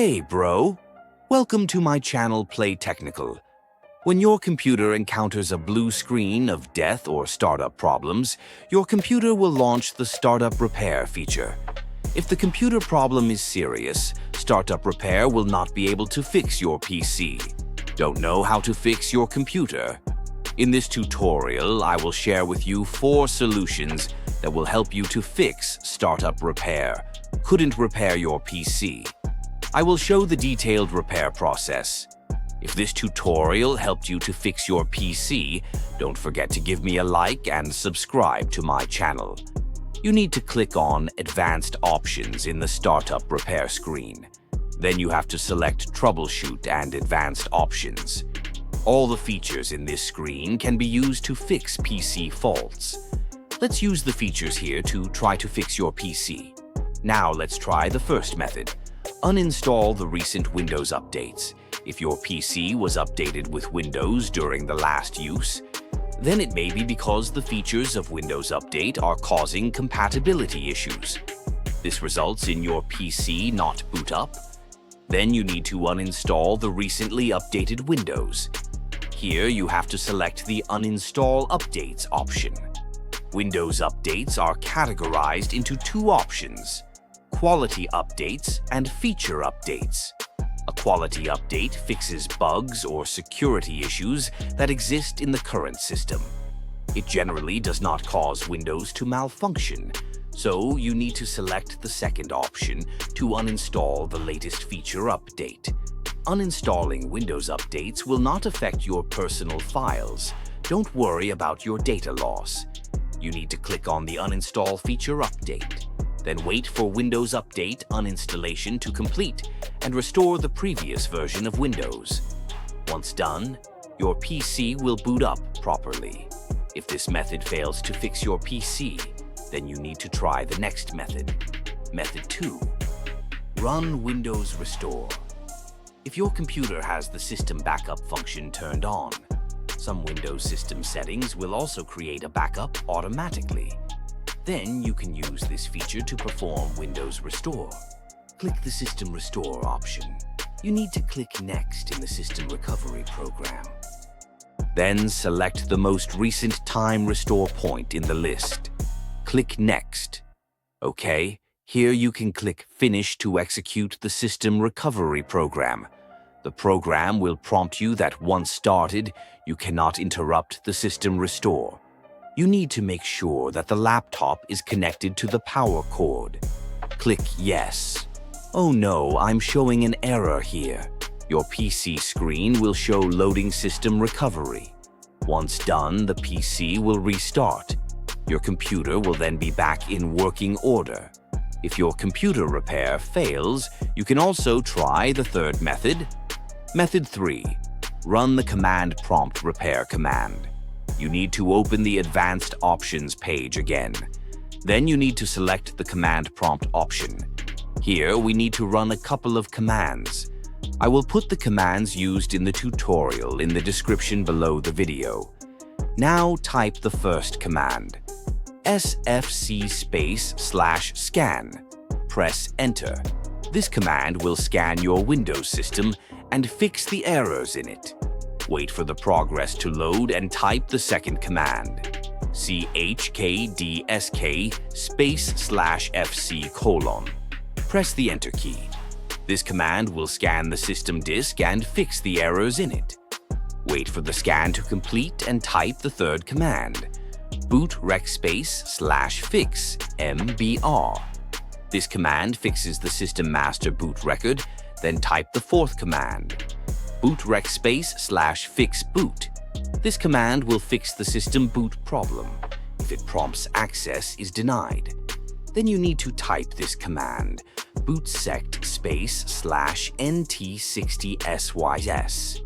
Hey, bro! Welcome to my channel Play Technical. When your computer encounters a blue screen of death or startup problems, your computer will launch the Startup Repair feature. If the computer problem is serious, Startup Repair will not be able to fix your PC. Don't know how to fix your computer? In this tutorial, I will share with you 4 solutions that will help you to fix Startup Repair. Couldn't repair your PC. I will show the detailed repair process. If this tutorial helped you to fix your PC, don't forget to give me a like and subscribe to my channel. You need to click on Advanced Options in the Startup Repair screen. Then you have to select Troubleshoot and Advanced Options. All the features in this screen can be used to fix PC faults. Let's use the features here to try to fix your PC. Now let's try the first method. Uninstall the recent Windows updates. If your PC was updated with Windows during the last use, then it may be because the features of Windows Update are causing compatibility issues. This results in your PC not boot up. Then you need to uninstall the recently updated Windows. Here you have to select the Uninstall Updates option. Windows updates are categorized into 2 options: Quality Updates and Feature Updates. A quality update fixes bugs or security issues that exist in the current system. It generally does not cause Windows to malfunction, so you need to select the second option to uninstall the latest feature update. Uninstalling Windows updates will not affect your personal files. Don't worry about your data loss. You need to click on the Uninstall Feature Update. Then wait for Windows Update uninstallation to complete and restore the previous version of Windows. Once done, your PC will boot up properly. If this method fails to fix your PC, then you need to try the next method. Method 2. Run Windows Restore. If your computer has the System Backup function turned on, some Windows system settings will also create a backup automatically. Then you can use this feature to perform Windows Restore. Click the System Restore option. You need to click Next in the System Recovery program. Then select the most recent time restore point in the list. Click Next. Okay, here you can click Finish to execute the System Recovery program. The program will prompt you that once started, you cannot interrupt the System Restore. You need to make sure that the laptop is connected to the power cord. Click Yes. Oh no, I'm showing an error here. Your PC screen will show Loading System Recovery. Once done, the PC will restart. Your computer will then be back in working order. If your computer repair fails, you can also try the third method. Method 3. Run the Command Prompt Repair command. You need to open the Advanced Options page again. Then you need to select the Command Prompt option. Here we need to run a couple of commands. I will put the commands used in the tutorial in the description below the video. Now type the first command. sfc/scan. Press Enter. This command will scan your Windows system and fix the errors in it. Wait for the progress to load and type the second command. Chkdsk/FC:. Press the Enter key. This command will scan the system disk and fix the errors in it. Wait for the scan to complete and type the third command. Bootrec /fixMBR. This command fixes the system master boot record, then type the fourth command. Bootrec /fixboot. This command will fix the system boot problem if it prompts access is denied. Then you need to type this command, Bootsect /NT60SYS.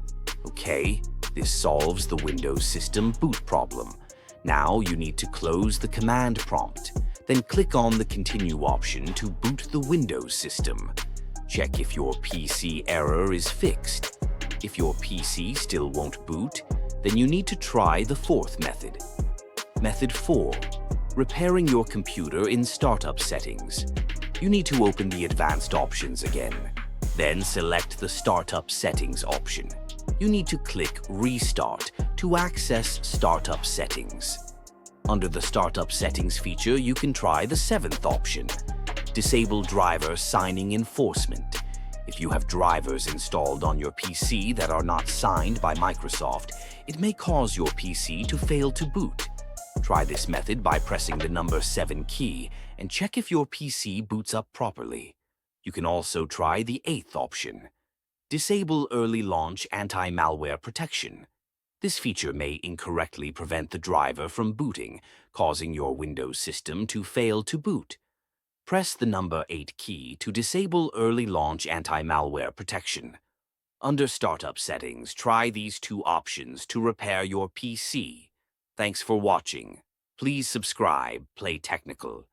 Okay, this solves the Windows system boot problem. Now you need to close the command prompt. Then click on the Continue option to boot the Windows system. Check if your PC error is fixed. If your PC still won't boot, then you need to try the fourth method. Method 4. Repairing your computer in startup settings. You need to open the Advanced Options again. Then select the Startup Settings option. You need to click Restart to access Startup Settings. Under the Startup Settings feature, you can try the 7th option, Disable Driver Signing Enforcement. If you have drivers installed on your PC that are not signed by Microsoft, it may cause your PC to fail to boot. Try this method by pressing the number 7 key and check if your PC boots up properly. You can also try the 8th option, Disable Early Launch Anti-Malware Protection. This feature may incorrectly prevent the driver from booting, causing your Windows system to fail to boot. Press the number 8 key to disable Early Launch Anti-Malware Protection. Under Startup Settings, try these 2 options to repair your PC. Thanks for watching. Please subscribe, Play Technical.